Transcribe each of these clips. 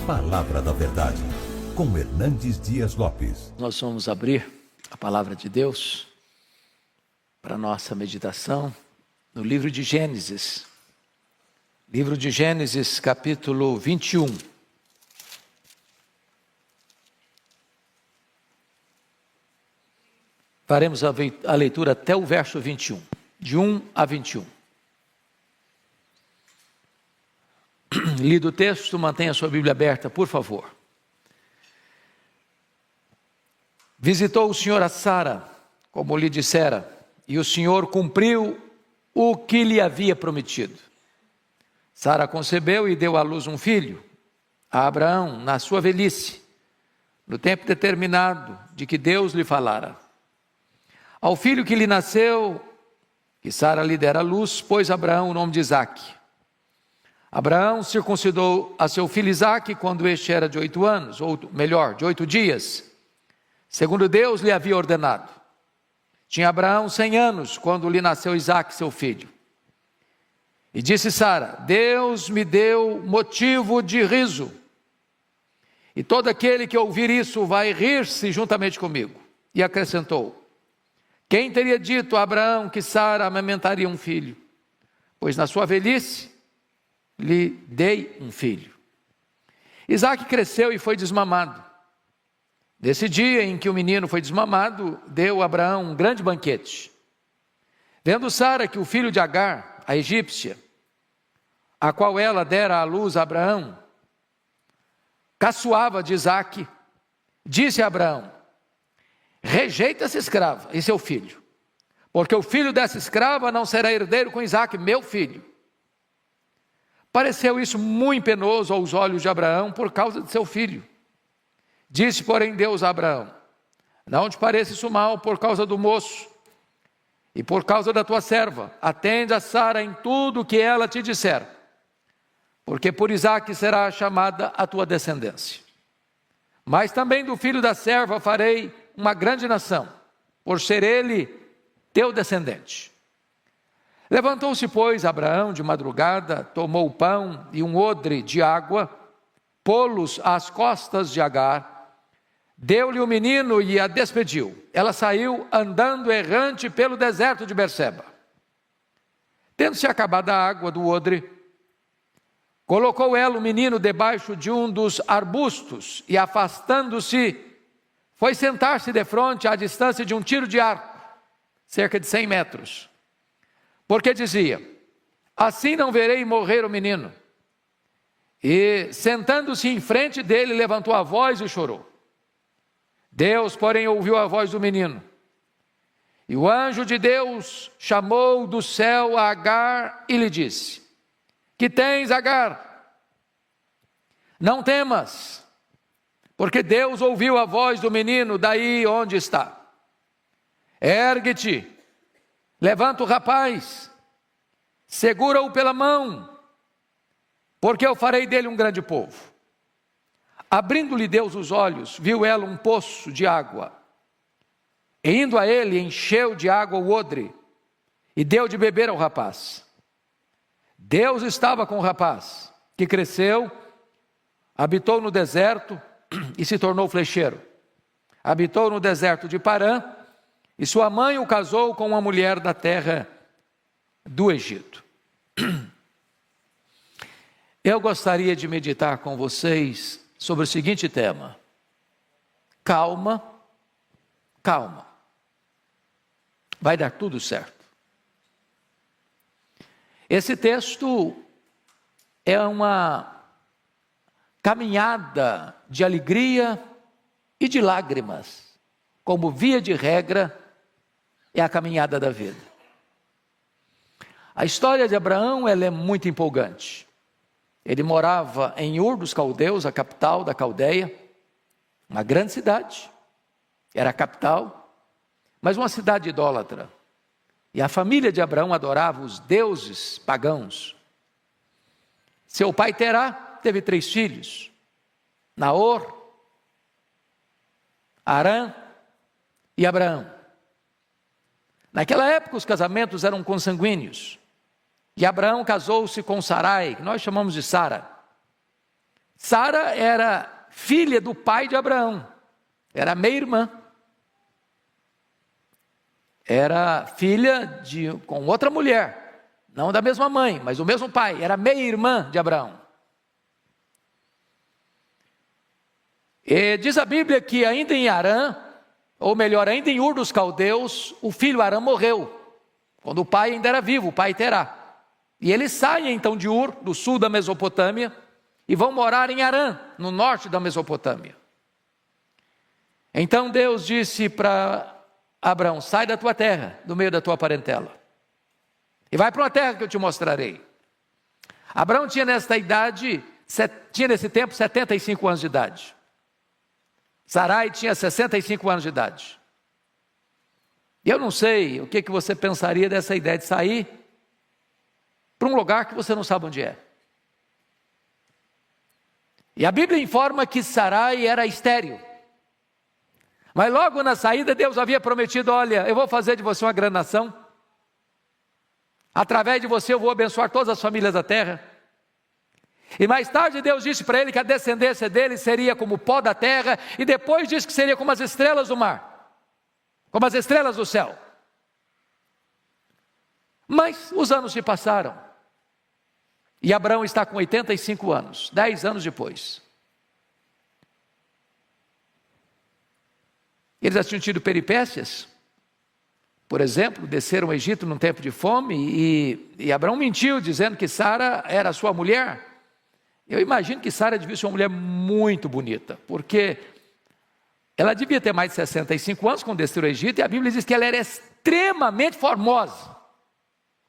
Palavra da Verdade, com Hernandes Dias Lopes. Nós vamos abrir a Palavra de Deus para nossa meditação no livro de Gênesis. Livro de Gênesis, capítulo 21. Faremos a leitura até o verso 21, de 1 a 21. Lido o texto, mantenha a sua Bíblia aberta, por favor. Visitou o Senhor a Sara, como lhe dissera, e o Senhor cumpriu o que lhe havia prometido. Sara concebeu e deu à luz um filho, a Abraão, na sua velhice, no tempo determinado de que Deus lhe falara. Ao filho que lhe nasceu, que Sara lhe dera à luz, pôs Abraão o nome de Isaque. Abraão circuncidou a seu filho Isaque quando este era de 8 anos, ou melhor, de 8 dias, segundo Deus lhe havia ordenado. Tinha Abraão 100 anos quando lhe nasceu Isaque, seu filho. E disse Sara: Deus me deu motivo de riso, e todo aquele que ouvir isso vai rir-se juntamente comigo. E acrescentou: quem teria dito a Abraão que Sara amamentaria um filho? Pois na sua velhice lhe dei um filho. Isaque cresceu e foi desmamado. Nesse dia em que o menino foi desmamado, deu a Abraão um grande banquete. Vendo Sara que o filho de Agar, a egípcia, a qual ela dera à luz a Abraão, caçoava de Isaque, disse a Abraão: rejeita essa escrava e seu filho, porque o filho dessa escrava não será herdeiro com Isaque, meu filho. Pareceu isso muito penoso aos olhos de Abraão por causa de seu filho. Disse, porém, Deus a Abraão: não te pareça isso mal por causa do moço e por causa da tua serva. Atende a Sara em tudo o que ela te disser, porque por Isaque será chamada a tua descendência. Mas também do filho da serva farei uma grande nação, por ser ele teu descendente. Levantou-se, pois, Abraão de madrugada, tomou o pão e um odre de água, pô-los às costas de Agar, deu-lhe o menino e a despediu. Ela saiu andando errante pelo deserto de Berseba. Tendo-se acabado a água do odre, colocou ela o menino debaixo de um dos arbustos e, afastando-se, foi sentar-se defronte à distância de um tiro de arco, cerca de 100 metros. Porque dizia: assim não verei morrer o menino. E, sentando-se em frente dele, levantou a voz e chorou. Deus, porém, ouviu a voz do menino. E o anjo de Deus chamou do céu a Agar e lhe disse: que tens, Agar? Não temas, porque Deus ouviu a voz do menino daí onde está. Ergue-te, levanta o rapaz, segura-o pela mão, porque eu farei dele um grande povo. Abrindo-lhe Deus os olhos, viu ela um poço de água. E indo a ele, encheu de água o odre e deu de beber ao rapaz. Deus estava com o rapaz, que cresceu, habitou no deserto e se tornou flecheiro. Habitou no deserto de Parã, e sua mãe o casou com uma mulher da terra do Egito. Eu gostaria de meditar com vocês sobre o seguinte tema: calma, calma, vai dar tudo certo. Esse texto é uma caminhada de alegria e de lágrimas, como via de regra é a caminhada da vida. A história de Abraão, ela é muito empolgante. Ele morava em Ur dos Caldeus, a capital da Caldeia, uma grande cidade, era a capital, mas uma cidade idólatra. E a família de Abraão adorava os deuses pagãos. Seu pai Terá teve 3 filhos, Naor, Arã e Abraão. Naquela época os casamentos eram consanguíneos. E Abraão casou-se com Sarai, que nós chamamos de Sara. Sara era filha do pai de Abraão, era meia-irmã. Era filha com outra mulher, não da mesma mãe, mas do mesmo pai, era meia-irmã de Abraão. E diz a Bíblia que ainda em Harã, ou melhor, ainda em Ur dos Caldeus, o filho Harã morreu, quando o pai ainda era vivo, o pai Terá. E eles saem então de Ur, do sul da Mesopotâmia, e vão morar em Harã, no norte da Mesopotâmia. Então Deus disse para Abraão: sai da tua terra, do meio da tua parentela, e vai para uma terra que eu te mostrarei. Abraão tinha nesse tempo 75 anos de idade. Sarai tinha 65 anos de idade. E eu não sei o que você pensaria dessa ideia de sair para um lugar que você não sabe onde é. E a Bíblia informa que Sarai era estéril. Mas logo na saída Deus havia prometido: olha, eu vou fazer de você uma grande nação. Através de você eu vou abençoar todas as famílias da terra. E mais tarde Deus disse para ele que a descendência dele seria como o pó da terra. E depois disse que seria como as estrelas do mar, como as estrelas do céu. Mas os anos se passaram. E Abraão está com 85 anos, 10 anos depois. Eles já tinham tido peripécias. Por exemplo, desceram ao Egito num tempo de fome e Abraão mentiu dizendo que Sara era sua mulher. Eu imagino que Sara devia ser uma mulher muito bonita, porque ela devia ter mais de 65 anos quando desceu ao Egito, e a Bíblia diz que ela era extremamente formosa.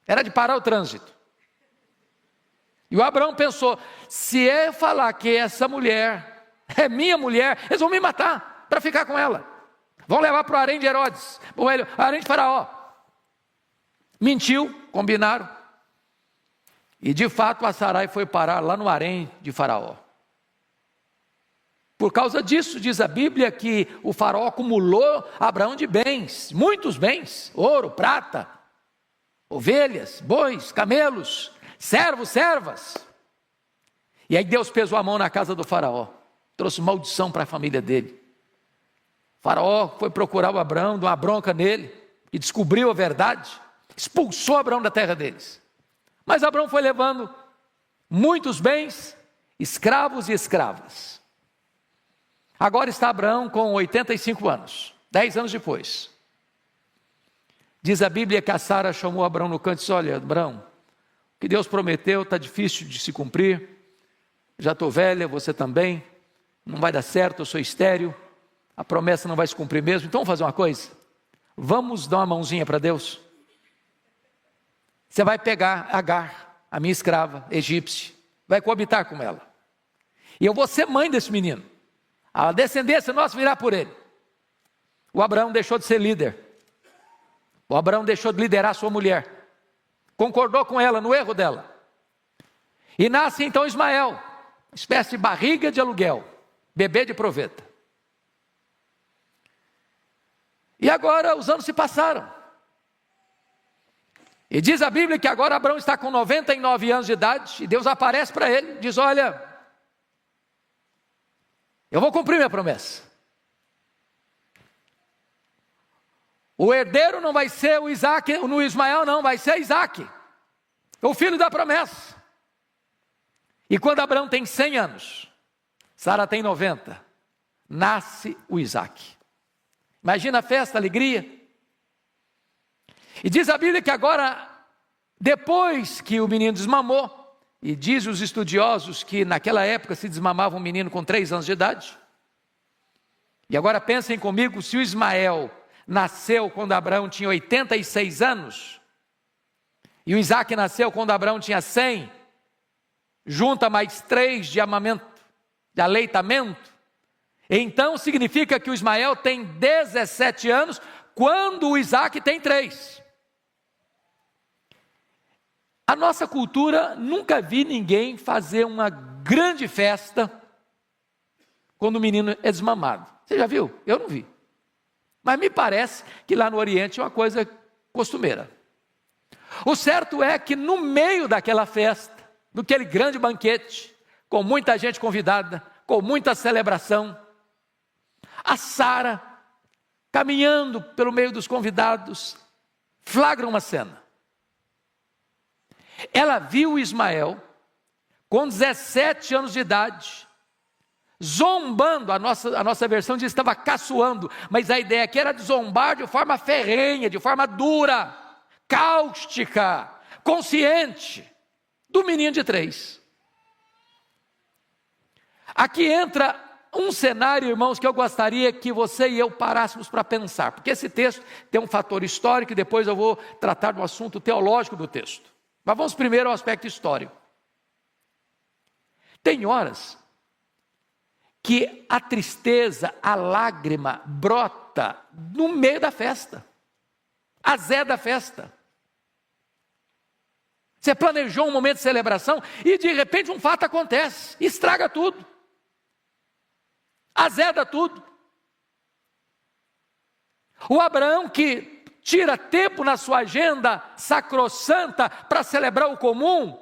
Era de parar o trânsito. E o Abraão pensou: se eu falar que essa mulher é minha mulher, eles vão me matar para ficar com ela. Vão levar para o harém de Herodes, o harém de Faraó. Mentiu, combinaram. E de fato a Sarai foi parar lá no harém de Faraó. Por causa disso, diz a Bíblia que o Faraó acumulou Abraão de bens, muitos bens: ouro, prata, ovelhas, bois, camelos, servos, servas. E aí Deus pesou a mão na casa do Faraó, trouxe maldição para a família dele. O Faraó foi procurar o Abraão, deu uma bronca nele, e descobriu a verdade, expulsou Abraão da terra deles. Mas Abraão foi levando muitos bens, escravos e escravas. Agora está Abraão com 85 anos, 10 anos depois. Diz a Bíblia que a Sara chamou Abraão no canto e disse: olha, Abraão, o que Deus prometeu está difícil de se cumprir. Já estou velha, você também, não vai dar certo, eu sou estéril, a promessa não vai se cumprir mesmo. Então vamos fazer uma coisa, vamos dar uma mãozinha para Deus. Você vai pegar Agar, a minha escrava egípcia, vai coabitar com ela, e eu vou ser mãe desse menino, a descendência nossa virá por ele. O Abraão deixou de ser líder, o Abraão deixou de liderar sua mulher, concordou com ela no erro dela, e nasce então Ismael, espécie de barriga de aluguel, bebê de proveta. E agora os anos se passaram, e diz a Bíblia que agora Abraão está com 99 anos de idade, e Deus aparece para ele, diz: olha, eu vou cumprir minha promessa. O herdeiro não vai ser o Isaac, no Ismael não, vai ser Isaac, o filho da promessa. E quando Abraão tem 100 anos, Sara tem 90, nasce o Isaac. Imagina a festa, a alegria. E diz a Bíblia que agora, depois que o menino desmamou, e diz os estudiosos que naquela época se desmamava um menino com 3 anos de idade. E agora pensem comigo, se o Ismael nasceu quando Abraão tinha 86 anos, e o Isaac nasceu quando Abraão tinha 100, junta mais 3 de aleitamento, então significa que o Ismael tem 17 anos, quando o Isaac tem 3. A nossa cultura, nunca vi ninguém fazer uma grande festa quando o menino é desmamado. Você já viu? Eu não vi. Mas me parece que lá no Oriente é uma coisa costumeira. O certo é que no meio daquela festa, daquele grande banquete, com muita gente convidada, com muita celebração. A Sara, caminhando pelo meio dos convidados, flagra uma cena. Ela viu Ismael, com 17 anos de idade, zombando, a nossa versão diz que estava caçoando, mas a ideia aqui era de zombar de forma ferrenha, de forma dura, cáustica, consciente, do menino de 3. Aqui entra um cenário, irmãos, que eu gostaria que você e eu parássemos para pensar, porque esse texto tem um fator histórico e depois eu vou tratar do assunto teológico do texto. Mas vamos primeiro ao aspecto histórico. Tem horas que a tristeza, a lágrima brota no meio da festa, a zé da festa. Você planejou um momento de celebração e de repente um fato acontece, estraga tudo, azeda tudo. O Abraão que tira tempo na sua agenda sacrossanta para celebrar o comum,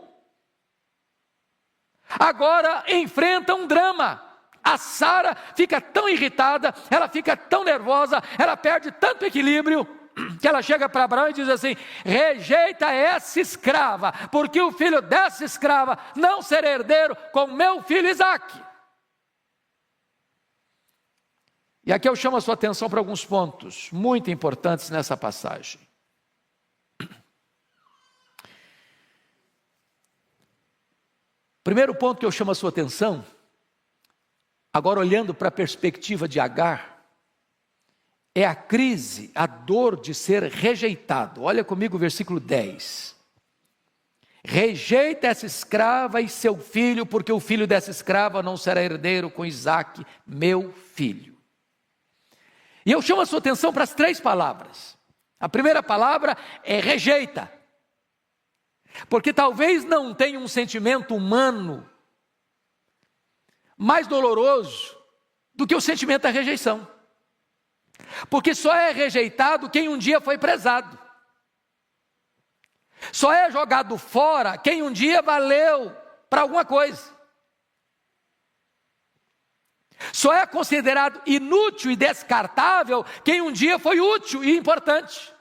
agora enfrenta um drama. A Sara fica tão irritada, ela fica tão nervosa, ela perde tanto equilíbrio, que ela chega para Abraão e diz assim: rejeita essa escrava, porque o filho dessa escrava não será herdeiro com meu filho Isaque. E aqui eu chamo a sua atenção para alguns pontos muito importantes nessa passagem. Primeiro ponto que eu chamo a sua atenção, agora olhando para a perspectiva de Agar, é a crise, a dor de ser rejeitado. Olha comigo o versículo 10. Rejeita essa escrava e seu filho, porque o filho dessa escrava não será herdeiro com Isaque, meu filho. E eu chamo a sua atenção para as 3 palavras. A primeira palavra é rejeita. Porque talvez não tenha um sentimento humano mais doloroso do que o sentimento da rejeição. Porque só é rejeitado quem um dia foi prezado. Só é jogado fora quem um dia valeu para alguma coisa. Só é considerado inútil e descartável quem um dia foi útil e importante.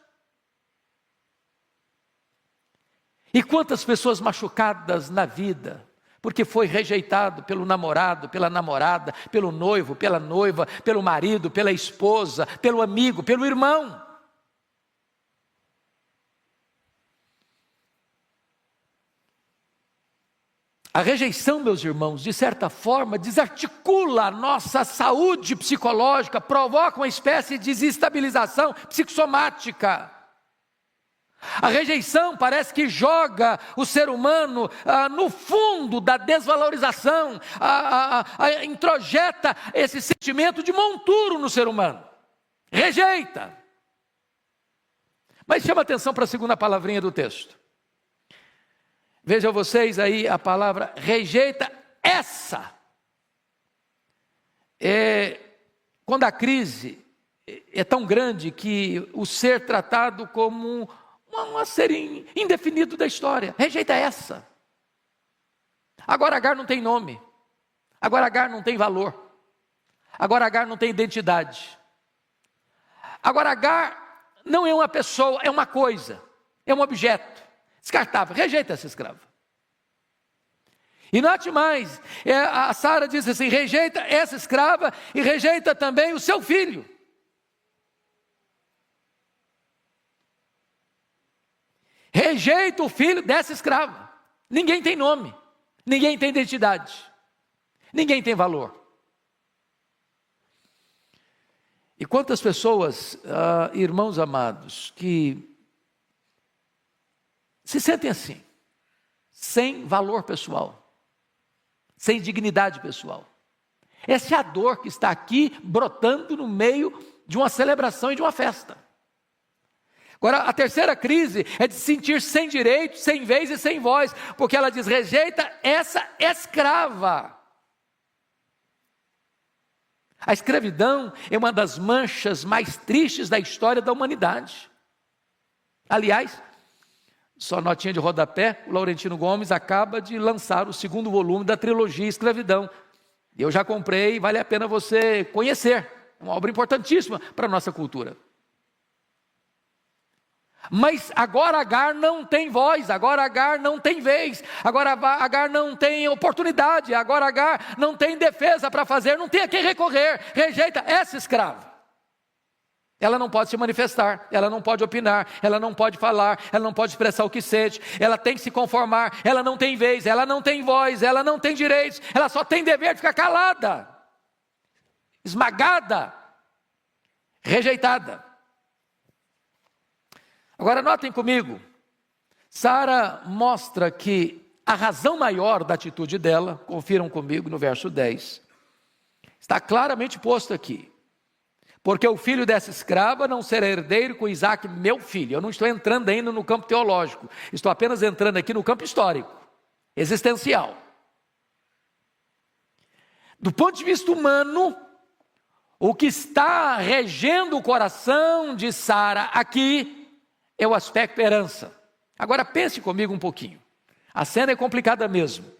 E quantas pessoas machucadas na vida, porque foi rejeitado pelo namorado, pela namorada, pelo noivo, pela noiva, pelo marido, pela esposa, pelo amigo, pelo irmão. A rejeição, meus irmãos, de certa forma, desarticula a nossa saúde psicológica, provoca uma espécie de desestabilização psicossomática. A rejeição parece que joga o ser humano no fundo da desvalorização, introjeta esse sentimento de monturo no ser humano. Rejeita. Mas chama atenção para a segunda palavrinha do texto. Vejam vocês aí a palavra rejeita essa. Quando a crise é tão grande que o ser tratado como um ser indefinido da história, rejeita essa. Agora Agar não tem nome, agora Agar não tem valor, agora Agar não tem identidade, agora Agar não é uma pessoa, é uma coisa, é um objeto. Descartável, rejeita essa escrava. E note mais, a Sara diz assim: rejeita essa escrava e rejeita também o seu filho. Rejeita o filho dessa escrava. Ninguém tem nome, ninguém tem identidade, ninguém tem valor. E quantas pessoas, irmãos amados, que se sentem assim, sem valor pessoal, sem dignidade pessoal. Essa é a dor que está aqui brotando no meio de uma celebração e de uma festa. Agora, a terceira crise é de se sentir sem direito, sem vez e sem voz, porque ela diz: rejeita essa escrava. A escravidão é uma das manchas mais tristes da história da humanidade. Aliás, só notinha de rodapé, o Laurentino Gomes acaba de lançar o 2º volume da trilogia Escravidão. Eu já comprei, vale a pena você conhecer. É uma obra importantíssima para a nossa cultura. Mas agora Agar não tem voz, agora Agar não tem vez, agora Agar não tem oportunidade, agora Agar não tem defesa para fazer, não tem a quem recorrer, rejeita essa escrava. Ela não pode se manifestar, ela não pode opinar, ela não pode falar, ela não pode expressar o que sente, ela tem que se conformar, ela não tem vez, ela não tem voz, ela não tem direitos, ela só tem dever de ficar calada, esmagada, rejeitada. Agora notem comigo, Sara mostra que a razão maior da atitude dela, confiram comigo no verso 10, está claramente posto aqui. Porque o filho dessa escrava não será herdeiro com Isaac, meu filho. Eu não estou entrando ainda no campo teológico, estou apenas entrando aqui no campo histórico, existencial. Do ponto de vista humano, o que está regendo o coração de Sara aqui é o aspecto herança. Agora pense comigo um pouquinho. A cena é complicada mesmo.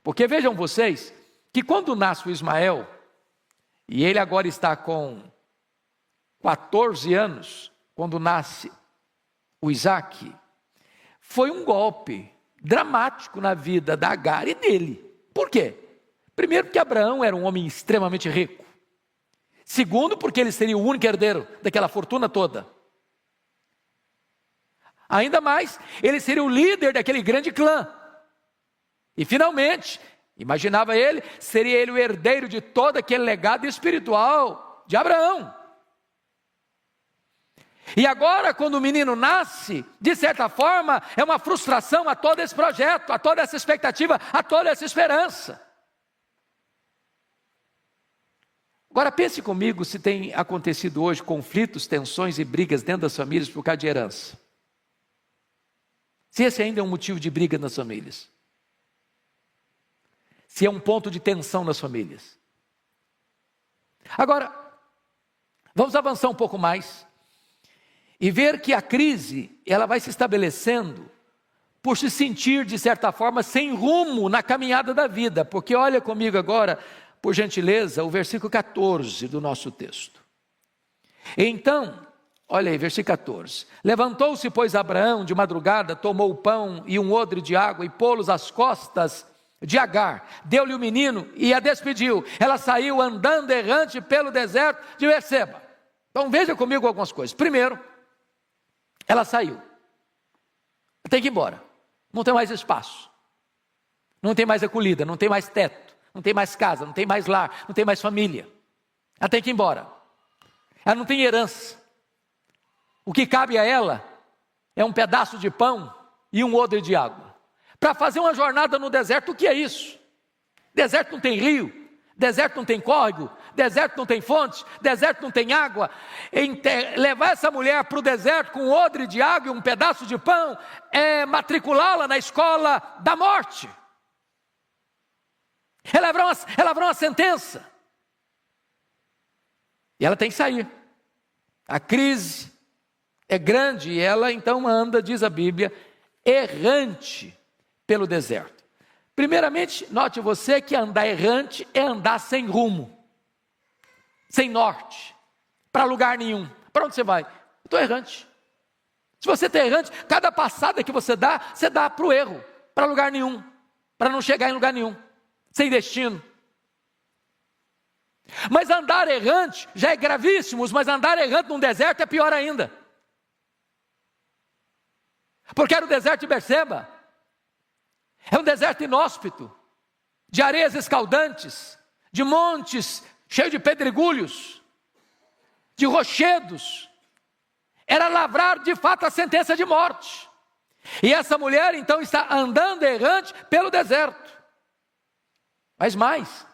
Porque vejam vocês, que quando nasce o Ismael, e ele agora está com 14 anos, quando nasce o Isaac, foi um golpe dramático na vida da Agar e dele. Por quê? Primeiro, porque Abraão era um homem extremamente rico. Segundo, porque ele seria o único herdeiro daquela fortuna toda. Ainda mais, ele seria o líder daquele grande clã. E finalmente, imaginava ele, seria ele o herdeiro de todo aquele legado espiritual de Abraão. E agora, quando o menino nasce, de certa forma, é uma frustração a todo esse projeto, a toda essa expectativa, a toda essa esperança. Agora pense comigo se tem acontecido hoje conflitos, tensões e brigas dentro das famílias por causa de herança. Se esse ainda é um motivo de briga nas famílias. Se é um ponto de tensão nas famílias. Agora, vamos avançar um pouco mais e ver que a crise, ela vai se estabelecendo por se sentir, de certa forma, sem rumo na caminhada da vida. Porque olha comigo agora, por gentileza, o versículo 14 do nosso texto. Então, olha aí, versículo 14. Levantou-se, pois, Abraão de madrugada, tomou o pão e um odre de água e pô-los às costas de Agar, deu-lhe o menino e a despediu. Ela saiu andando errante pelo deserto de Berseba. Então veja comigo algumas coisas. Primeiro, ela saiu. Tem que ir embora. Não tem mais espaço. Não tem mais acolhida, não tem mais teto, não tem mais casa, não tem mais lar, não tem mais família. Ela tem que ir embora. Ela não tem herança. O que cabe a ela é um pedaço de pão e um odre de água. Para fazer uma jornada no deserto, o que é isso? Deserto não tem rio, deserto não tem córrego, deserto não tem fonte, deserto não tem água. Levar essa mulher para o deserto com um odre de água e um pedaço de pão é matriculá-la na escola da morte. É lavrar uma sentença. E ela tem que sair. A crise é grande e ela então anda, diz a Bíblia, errante pelo deserto. Primeiramente, note você que andar errante é andar sem rumo, sem norte, para lugar nenhum. Para onde você vai? Eu estou errante. Se você está errante, cada passada que você dá para o erro, para lugar nenhum, para não chegar em lugar nenhum, sem destino. Mas andar errante já é gravíssimo, mas andar errante num deserto é pior ainda. Porque era o deserto de Berseba. É um deserto inóspito, de areias escaldantes, de montes cheios de pedregulhos, de rochedos. Era lavrar de fato a sentença de morte. E essa mulher então está andando errante pelo deserto. Mas mais,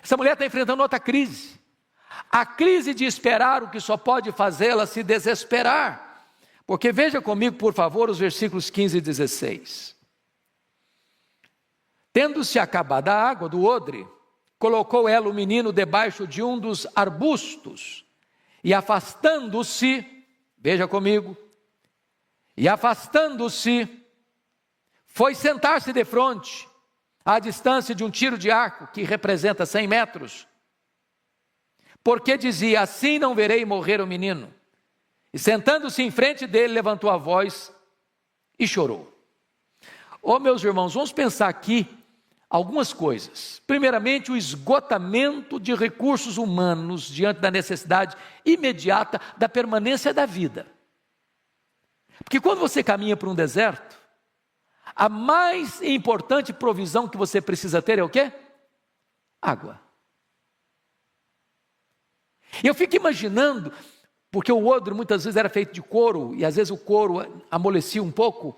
essa mulher está enfrentando outra crise. A crise de esperar o que só pode fazê-la se desesperar. Porque veja comigo, por favor, os versículos 15 e 16. Tendo-se acabado a água do odre, colocou ela o menino debaixo de um dos arbustos, e afastando-se, veja comigo, E afastando-se, foi sentar-se defronte, à distância de um tiro de arco, que representa 100 metros. Porque dizia: assim não verei morrer o menino. E sentando-se em frente dele, levantou a voz e chorou. Meus irmãos, vamos pensar aqui algumas coisas. Primeiramente, o esgotamento de recursos humanos diante da necessidade imediata da permanência da vida. Porque quando você caminha por um deserto, a mais importante provisão que você precisa ter é o quê? Água. Eu fico imaginando, porque o odre muitas vezes era feito de couro, e às vezes o couro amolecia um pouco,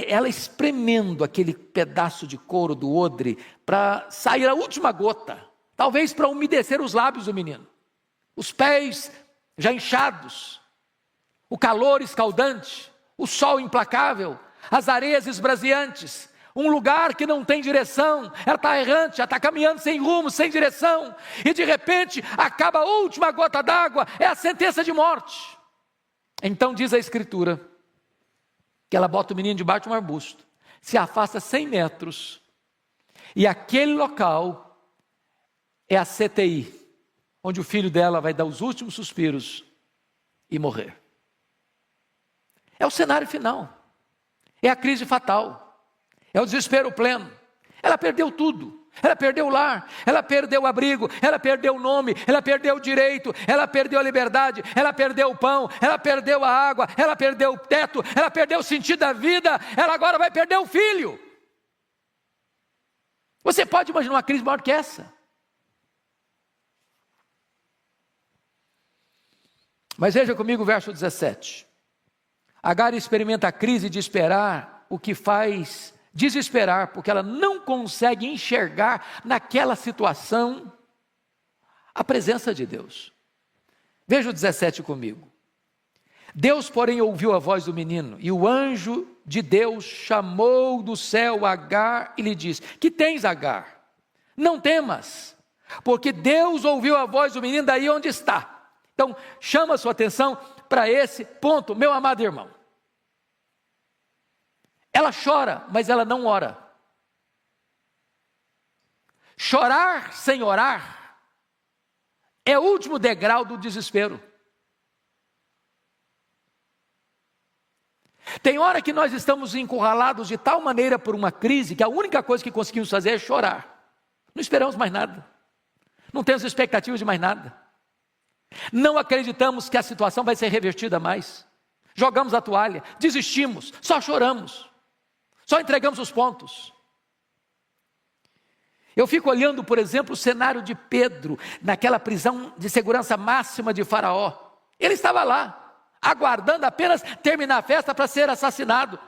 ela espremendo aquele pedaço de couro do odre para sair a última gota, talvez para umedecer os lábios do menino, os pés já inchados, o calor escaldante, o sol implacável, as areias esbraseantes, um lugar que não tem direção, ela está errante, ela está caminhando sem rumo, sem direção, e de repente acaba a última gota d'água, é a sentença de morte. Então diz a Escritura, que ela bota o menino debaixo de um arbusto, se afasta 100 metros, e aquele local é a CTI, onde o filho dela vai dar os últimos suspiros e morrer. É o cenário final, é a crise fatal, é o desespero pleno. Ela perdeu tudo. Ela perdeu o lar, ela perdeu o abrigo, ela perdeu o nome, ela perdeu o direito, ela perdeu a liberdade, ela perdeu o pão, ela perdeu a água, ela perdeu o teto, ela perdeu o sentido da vida, ela agora vai perder o filho. Você pode imaginar uma crise maior que essa? Mas veja comigo o verso 17. Agar experimenta a crise de esperar, o que faz desesperar, porque ela não consegue enxergar naquela situação a presença de Deus. Veja o 17 comigo. Deus, porém, ouviu a voz do menino, e o anjo de Deus chamou do céu Agar e lhe disse: que tens, Agar? Não temas, porque Deus ouviu a voz do menino daí onde está. Então, chama a sua atenção para esse ponto, meu amado irmão. Ela chora, mas ela não ora. Chorar sem orar é o último degrau do desespero. Tem hora que nós estamos encurralados de tal maneira por uma crise que a única coisa que conseguimos fazer é chorar. Não esperamos mais nada. Não temos expectativas de mais nada. Não acreditamos que a situação vai ser revertida mais. Jogamos a toalha, desistimos, só choramos. Só entregamos os pontos. Eu fico olhando, por exemplo, o cenário de Pedro, naquela prisão de segurança máxima de Faraó. Ele estava lá, aguardando apenas terminar a festa para ser assassinado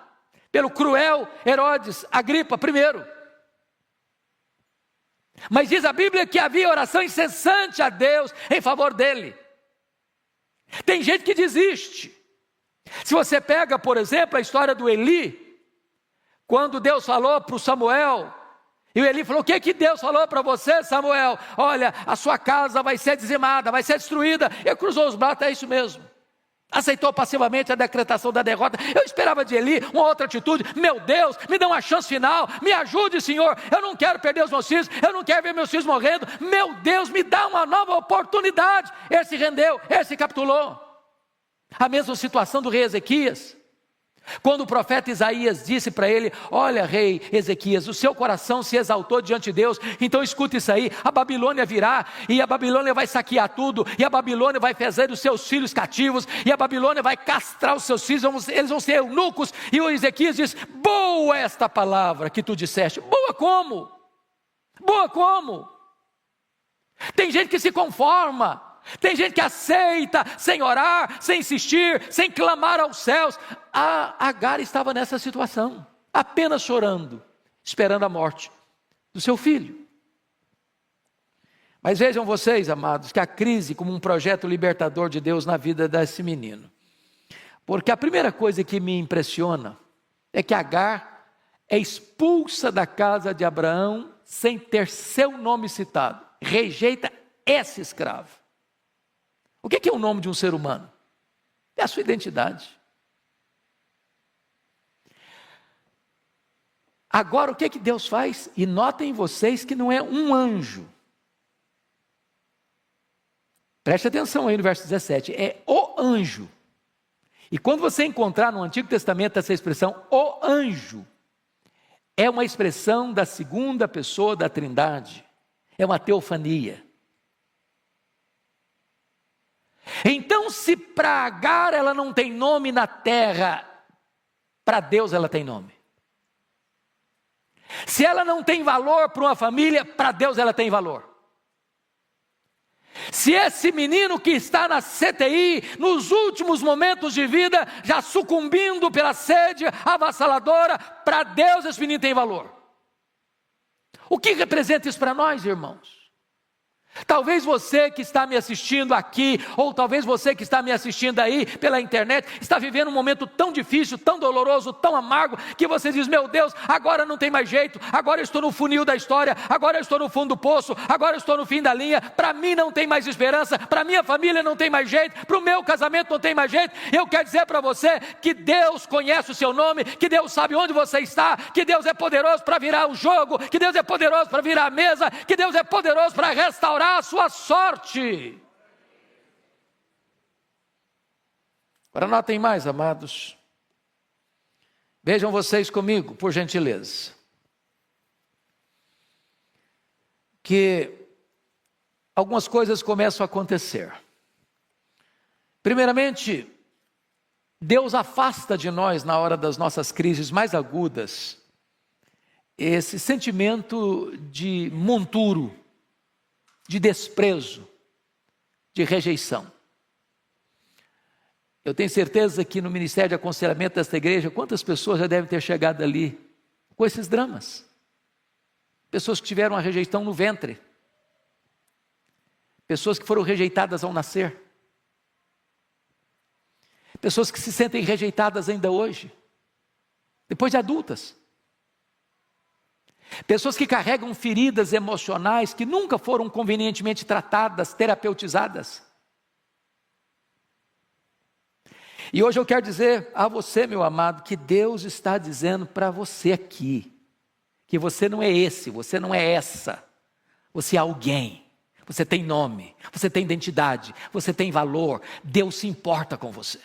pelo cruel Herodes Agripa I. Mas diz a Bíblia que havia oração incessante a Deus em favor dele. Tem gente que desiste. Se você pega, por exemplo, a história do Eli, quando Deus falou para o Samuel, e o Eli falou: o que Deus falou para você, Samuel? Olha, a sua casa vai ser dizimada, vai ser destruída. Ele cruzou os braços, é isso mesmo. Aceitou passivamente a decretação da derrota. Eu esperava de Eli uma outra atitude. Meu Deus, me dá uma chance final, me ajude, Senhor. Eu não quero perder os meus filhos, eu não quero ver meus filhos morrendo. Meu Deus, me dá uma nova oportunidade. Ele se rendeu, ele se capitulou. A mesma situação do rei Ezequias. Quando o profeta Isaías disse para ele: olha, rei Ezequias, o seu coração se exaltou diante de Deus, então escuta isso aí, a Babilônia virá, e a Babilônia vai saquear tudo, e a Babilônia vai fazer os seus filhos cativos, e a Babilônia vai castrar os seus filhos, eles vão ser eunucos. E o Ezequias diz: boa esta palavra que tu disseste. Boa como? Boa como? Tem gente que se conforma, tem gente que aceita, sem orar, sem insistir, sem clamar aos céus. A Agar estava nessa situação, apenas chorando, esperando a morte do seu filho. Mas vejam vocês, amados, que a crise como um projeto libertador de Deus na vida desse menino. Porque a primeira coisa que me impressiona é que Agar é expulsa da casa de Abraão sem ter seu nome citado. Rejeita esse escravo. O que é o nome de um ser humano? É a sua identidade. Agora o que que Deus faz? E notem vocês que não é um anjo. Preste atenção aí no verso 17, é o anjo. E quando você encontrar no Antigo Testamento essa expressão, o anjo, é uma expressão da segunda pessoa da Trindade, é uma teofania. Então, se para Agar ela não tem nome na terra, para Deus ela tem nome. Se ela não tem valor para uma família, para Deus ela tem valor. Se esse menino que está na CTI, nos últimos momentos de vida, já sucumbindo pela sede avassaladora, para Deus esse menino tem valor. O que representa isso para nós, irmãos? Talvez você que está me assistindo aqui, ou talvez você que está me assistindo aí pela internet, está vivendo um momento tão difícil, tão doloroso, tão amargo, que você diz, meu Deus, agora não tem mais jeito, agora eu estou no funil da história, agora eu estou no fundo do poço, agora eu estou no fim da linha, para mim não tem mais esperança, para minha família não tem mais jeito, para o meu casamento não tem mais jeito. Eu quero dizer para você que Deus conhece o seu nome, que Deus sabe onde você está, que Deus é poderoso para virar o jogo, que Deus é poderoso para virar a mesa, que Deus é poderoso para restaurar a sua sorte. Agora notem mais, amados. Vejam vocês comigo, por gentileza. Que algumas coisas começam a acontecer. Primeiramente, Deus afasta de nós, na hora das nossas crises mais agudas, esse sentimento de monturo, de desprezo, de rejeição. Eu tenho certeza que no ministério de aconselhamento desta igreja, quantas pessoas já devem ter chegado ali com esses dramas? Pessoas que tiveram a rejeição no ventre, pessoas que foram rejeitadas ao nascer, pessoas que se sentem rejeitadas ainda hoje, depois de adultas. Pessoas que carregam feridas emocionais que nunca foram convenientemente tratadas, terapeutizadas. E hoje eu quero dizer a você, meu amado, que Deus está dizendo para você aqui, que você não é esse, você não é essa, você é alguém, você tem nome, você tem identidade, você tem valor, Deus se importa com você.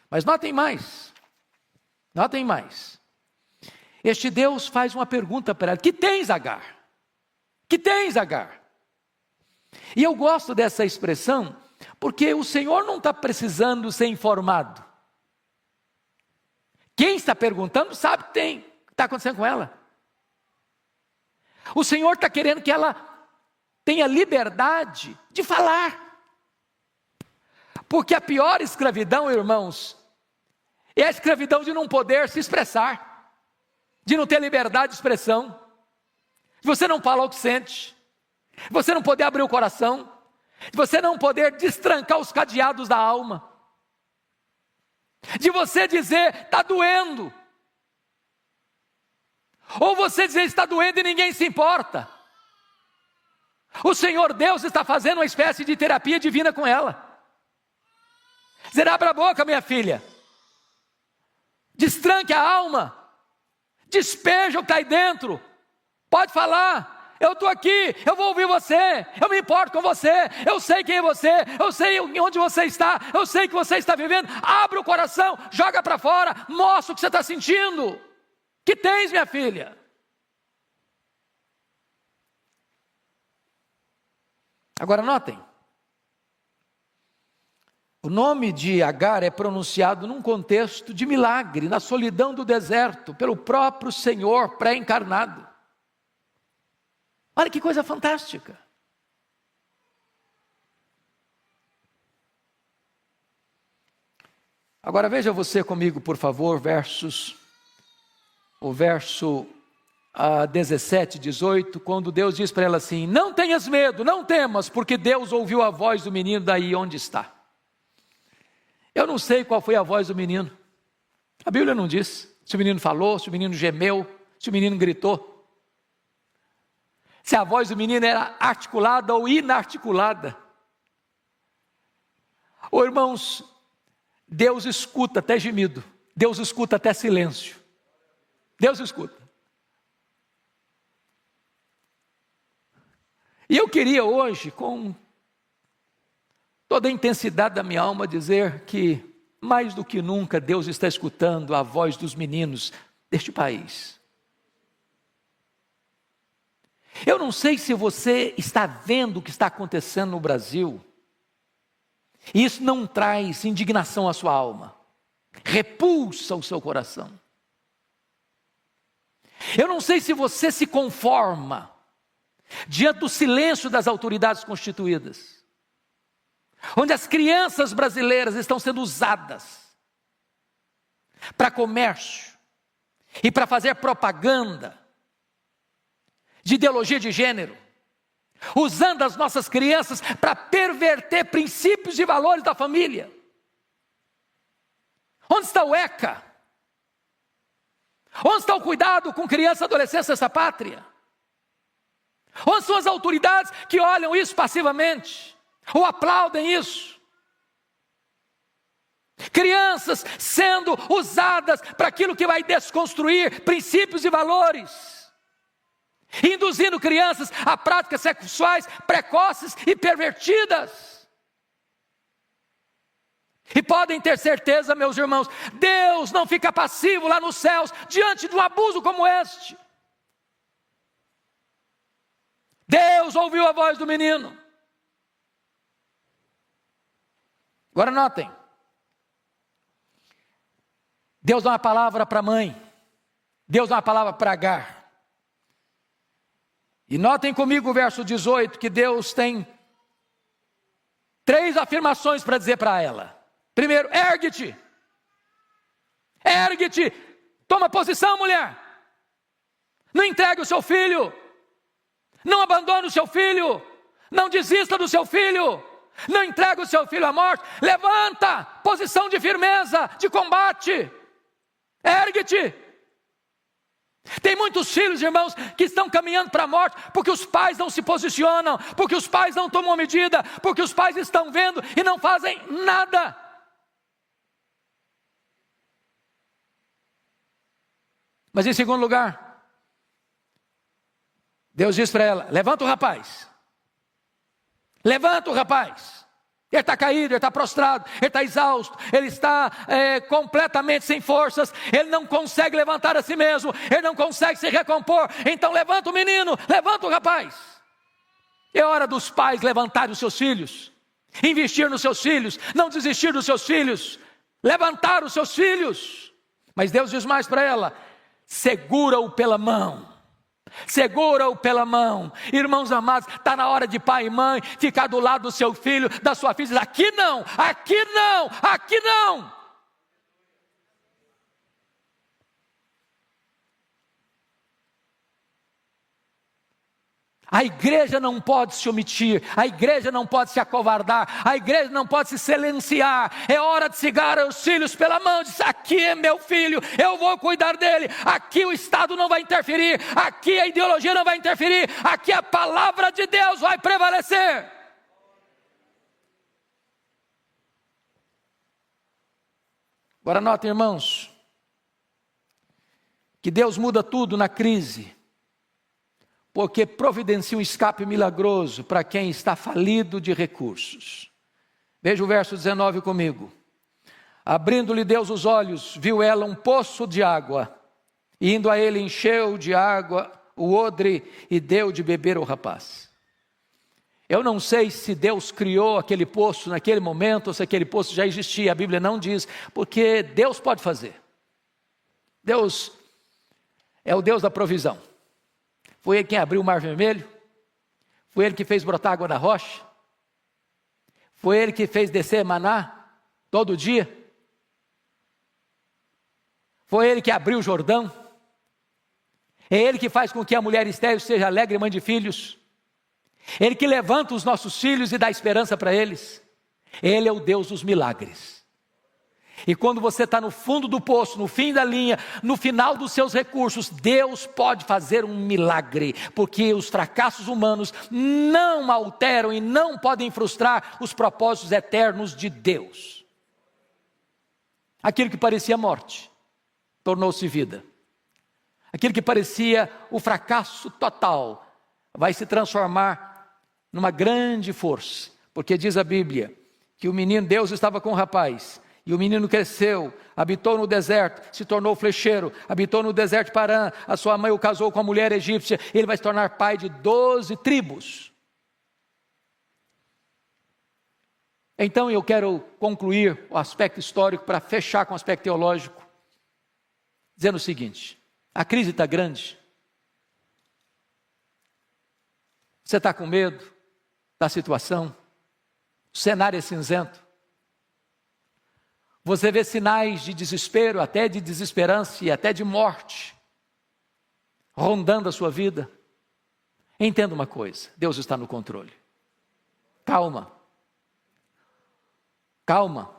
Mas notem mais, notem mais. Este Deus faz uma pergunta para ela: que tens, Agar? Que tens, Agar? E eu gosto dessa expressão, porque o Senhor não está precisando ser informado. Quem está perguntando sabe que tem, o que está acontecendo com ela. O Senhor está querendo que ela tenha liberdade de falar. Porque a pior escravidão, irmãos, é a escravidão de não poder se expressar, de não ter liberdade de expressão, de você não falar o que sente, de você não poder abrir o coração, de você não poder destrancar os cadeados da alma, de você dizer, está doendo, ou você dizer, está doendo e ninguém se importa. O Senhor Deus está fazendo uma espécie de terapia divina com ela. Dizer, abra a boca, minha filha, destranque a alma, despeja o que está aí dentro, pode falar, eu estou aqui, eu vou ouvir você, eu me importo com você, eu sei quem é você, eu sei onde você está, eu sei que você está vivendo. Abre o coração, joga para fora, mostra o que você está sentindo. Que tens, minha filha? Agora notem, o nome de Agar é pronunciado num contexto de milagre, na solidão do deserto, pelo próprio Senhor pré-encarnado. Olha que coisa fantástica. Agora veja você comigo, por favor, o verso 17, 18, quando Deus diz para ela assim: não tenhas medo, não temas, porque Deus ouviu a voz do menino daí onde está. Eu não sei qual foi a voz do menino. A Bíblia não diz se o menino falou, se o menino gemeu, se o menino gritou. Se a voz do menino era articulada ou inarticulada. Ô irmãos, Deus escuta até gemido, Deus escuta até silêncio. Deus escuta. E eu queria hoje, com toda a intensidade da minha alma, dizer que, mais do que nunca, Deus está escutando a voz dos meninos deste país. Eu não sei se você está vendo o que está acontecendo no Brasil, e isso não traz indignação à sua alma, repulsa o seu coração. Eu não sei se você se conforma diante do silêncio das autoridades constituídas, onde as crianças brasileiras estão sendo usadas para comércio e para fazer propaganda de ideologia de gênero, usando as nossas crianças para perverter princípios e valores da família. Onde está o ECA? Onde está o cuidado com criança e adolescente nessa pátria? Onde são as autoridades que olham isso passivamente? Ou aplaudem isso? Crianças sendo usadas para aquilo que vai desconstruir princípios e valores, induzindo crianças a práticas sexuais precoces e pervertidas. E podem ter certeza, meus irmãos, Deus não fica passivo lá nos céus diante de um abuso como este. Deus ouviu a voz do menino. Agora notem, Deus dá uma palavra para a mãe, Deus dá uma palavra para Agar. E notem comigo o verso 18, que Deus tem 3 afirmações para dizer para ela. Primeiro, ergue-te, ergue-te, toma posição, mulher, não entregue o seu filho, não abandone o seu filho, não desista do seu filho, não entregue o seu filho à morte, levanta, posição de firmeza, de combate, ergue-te. Tem muitos filhos, irmãos, que estão caminhando para a morte, porque os pais não se posicionam, porque os pais não tomam medida, porque os pais estão vendo e não fazem nada. Mas em segundo lugar, Deus diz para ela, levanta o rapaz, levanta o rapaz. Ele está caído, ele está prostrado, ele está exausto, ele está completamente sem forças, ele não consegue levantar a si mesmo, ele não consegue se recompor. Então levanta o menino, levanta o rapaz. É hora dos pais levantarem os seus filhos, investir nos seus filhos, não desistir dos seus filhos, levantar os seus filhos. Mas Deus diz mais para ela, segura-o pela mão. Segura-o pela mão. Irmãos amados, está na hora de pai e mãe ficar do lado do seu filho, da sua filha, dizer, aqui não, aqui não, aqui não. A igreja não pode se omitir, a igreja não pode se acovardar, a igreja não pode se silenciar. É hora de segurar os filhos pela mão, dizer, aqui é meu filho, eu vou cuidar dele, aqui o Estado não vai interferir, aqui a ideologia não vai interferir, aqui a palavra de Deus vai prevalecer. Agora notem, irmãos, que Deus muda tudo na crise, porque providencia um escape milagroso para quem está falido de recursos. Veja o verso 19 comigo. Abrindo-lhe Deus os olhos, viu ela um poço de água, e indo a ele encheu de água o odre e deu de beber ao rapaz. Eu não sei se Deus criou aquele poço naquele momento, ou se aquele poço já existia, a Bíblia não diz, porque Deus pode fazer. Deus é o Deus da provisão. Foi Ele quem abriu o mar vermelho, foi Ele que fez brotar água da rocha, foi Ele que fez descer maná todo dia, foi Ele que abriu o Jordão, é Ele que faz com que a mulher estéril seja alegre mãe de filhos, Ele que levanta os nossos filhos e dá esperança para eles. Ele é o Deus dos milagres. E quando você está no fundo do poço, no fim da linha, no final dos seus recursos, Deus pode fazer um milagre, porque os fracassos humanos não alteram e não podem frustrar os propósitos eternos de Deus. Aquilo que parecia morte, tornou-se vida. aquilo que parecia o fracasso total, vai se transformar numa grande força. Porque diz a Bíblia que o menino, Deus estava com o rapaz, e o menino cresceu, habitou no deserto, se tornou flecheiro, habitou no deserto de Parã, a sua mãe o casou com a mulher egípcia, ele vai se tornar pai de 12 tribos. Então eu quero concluir o aspecto histórico para fechar com o aspecto teológico, dizendo o seguinte: a crise está grande, você está com medo da situação, o cenário é cinzento, você vê sinais de desespero, até de desesperança e até de morte, rondando a sua vida. Entenda uma coisa: Deus está no controle. Calma. Calma.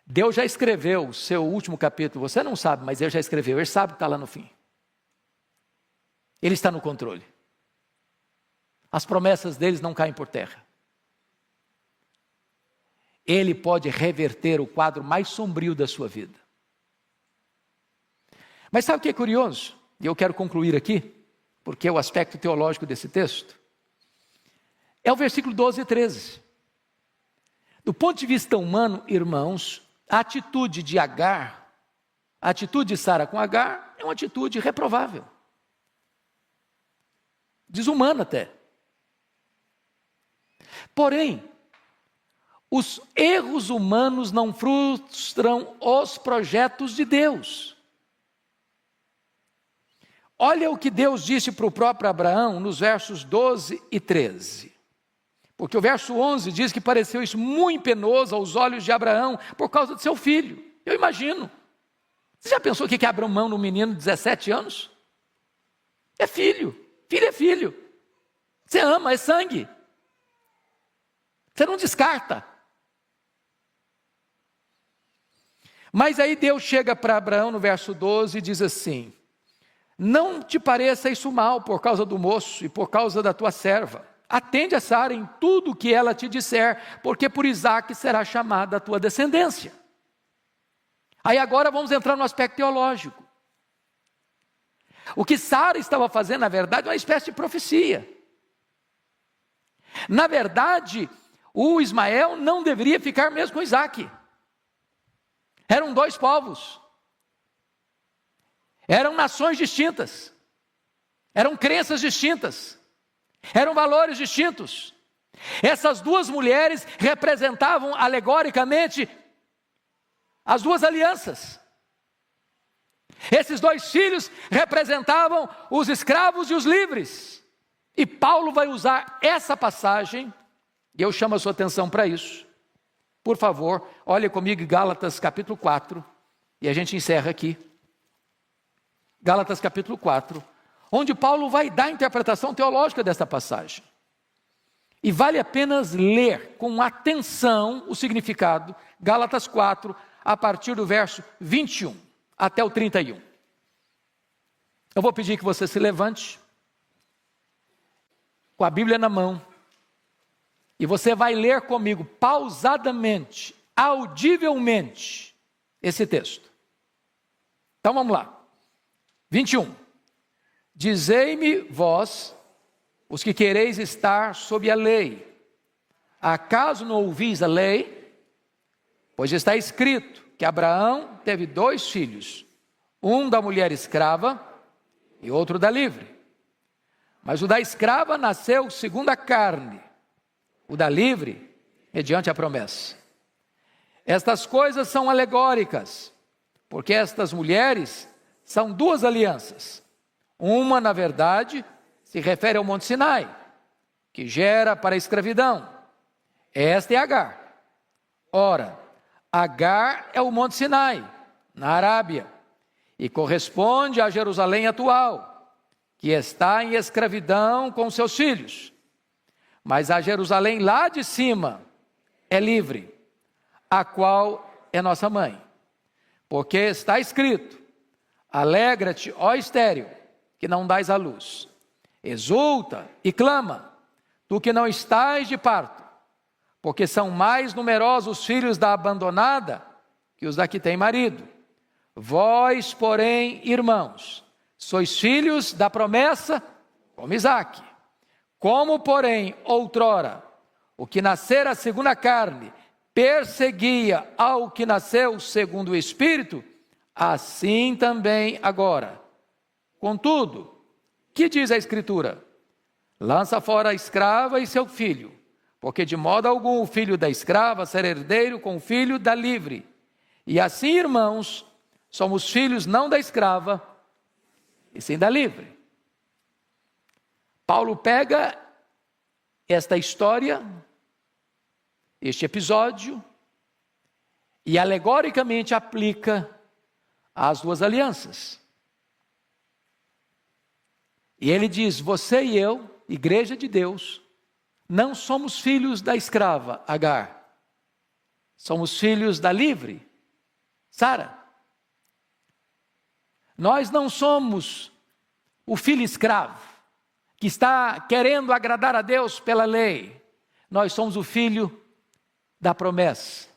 Deus já escreveu o seu último capítulo. Você não sabe, mas Ele já escreveu. Ele sabe que está lá no fim. Ele está no controle. As promessas deles não caem por terra. Ele pode reverter o quadro mais sombrio da sua vida. Mas sabe o que é curioso? E eu quero concluir aqui, porque é o aspecto teológico desse texto. É o versículo 12 e 13. Do ponto de vista humano, irmãos, a atitude de Agar, a atitude de Sara com Agar, é uma atitude reprovável. Desumana até. Porém, os erros humanos não frustram os projetos de Deus. Olha o que Deus disse para o próprio Abraão nos versos 12 e 13. Porque o verso 11 diz que pareceu isso muito penoso aos olhos de Abraão por causa de seu filho. Eu imagino. Você já pensou o que é abrir mão num menino de 17 anos? É filho. Filho é filho. Você ama, é sangue. Você não descarta. Mas aí Deus chega para Abraão no verso 12 e diz assim: não te pareça isso mal por causa do moço e por causa da tua serva. Atende a Sara em tudo o que ela te disser, porque por Isaque será chamada a tua descendência. Aí agora vamos entrar no aspecto teológico. O que Sara estava fazendo, na verdade, é uma espécie de profecia. Na verdade, o Ismael não deveria ficar mesmo com Isaque. Eram dois povos. Eram nações distintas. Eram crenças distintas. Eram valores distintos. Essas duas mulheres representavam alegoricamente as duas alianças. Esses dois filhos representavam os escravos e os livres. E Paulo vai usar essa passagem, e eu chamo a sua atenção para isso. Por favor, olhe comigo em Gálatas capítulo 4, e a gente encerra aqui. Gálatas capítulo 4, onde Paulo vai dar a interpretação teológica desta passagem. E vale apenas ler com atenção o significado, Gálatas 4, a partir do verso 21 até o 31. Eu vou pedir que você se levante, com a Bíblia na mão, e você vai ler comigo pausadamente, audivelmente, esse texto. Então vamos lá. 21. Dizei-me vós, os que quereis estar sob a lei, acaso não ouvis a lei? Pois está escrito que Abraão teve 2 filhos, um da mulher escrava e outro da livre. Mas o da escrava nasceu segundo a carne, o da livre, mediante a promessa. Estas coisas são alegóricas, porque estas mulheres são 2 alianças. Uma, na verdade, se refere ao Monte Sinai, que gera para a escravidão. Esta é Agar. Ora, Agar é o Monte Sinai, na Arábia, e corresponde a Jerusalém atual, que está em escravidão com seus filhos. Mas a Jerusalém lá de cima é livre, a qual é nossa mãe. Porque está escrito: alegra-te, ó estéril, que não dás à luz. Exulta e clama, tu que não estás de parto, porque são mais numerosos os filhos da abandonada que os da que tem marido. Vós, porém, irmãos, sois filhos da promessa, como Isaque. Como, porém, outrora, o que nascera segundo a carne perseguia ao que nasceu segundo o Espírito, assim também agora. Contudo, que diz a Escritura? Lança fora a escrava e seu filho, porque de modo algum o filho da escrava será herdeiro com o filho da livre. E assim, irmãos, somos filhos não da escrava, e sim da livre. Paulo pega esta história, este episódio, e alegoricamente aplica às duas alianças. E ele diz: você e eu, igreja de Deus, não somos filhos da escrava, Agar. Somos filhos da livre, Sara. Nós não somos o filho escravo, que está querendo agradar a Deus pela lei. Nós somos o filho da promessa,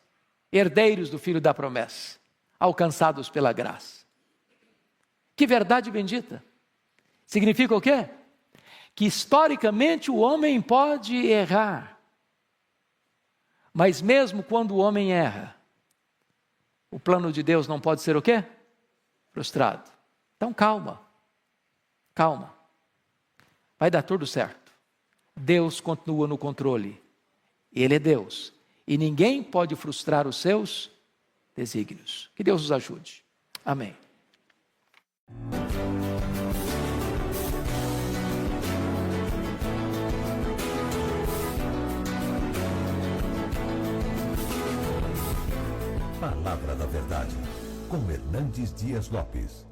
herdeiros do filho da promessa, alcançados pela graça. Que verdade bendita! Significa o quê? Que historicamente o homem pode errar, mas mesmo quando o homem erra, o plano de Deus não pode ser o quê? Frustrado. Então calma, calma, vai dar tudo certo. Deus continua no controle, Ele é Deus, e ninguém pode frustrar os seus desígnios. Que Deus nos ajude. Amém. Palavra da Verdade, com Hernandes Dias Lopes.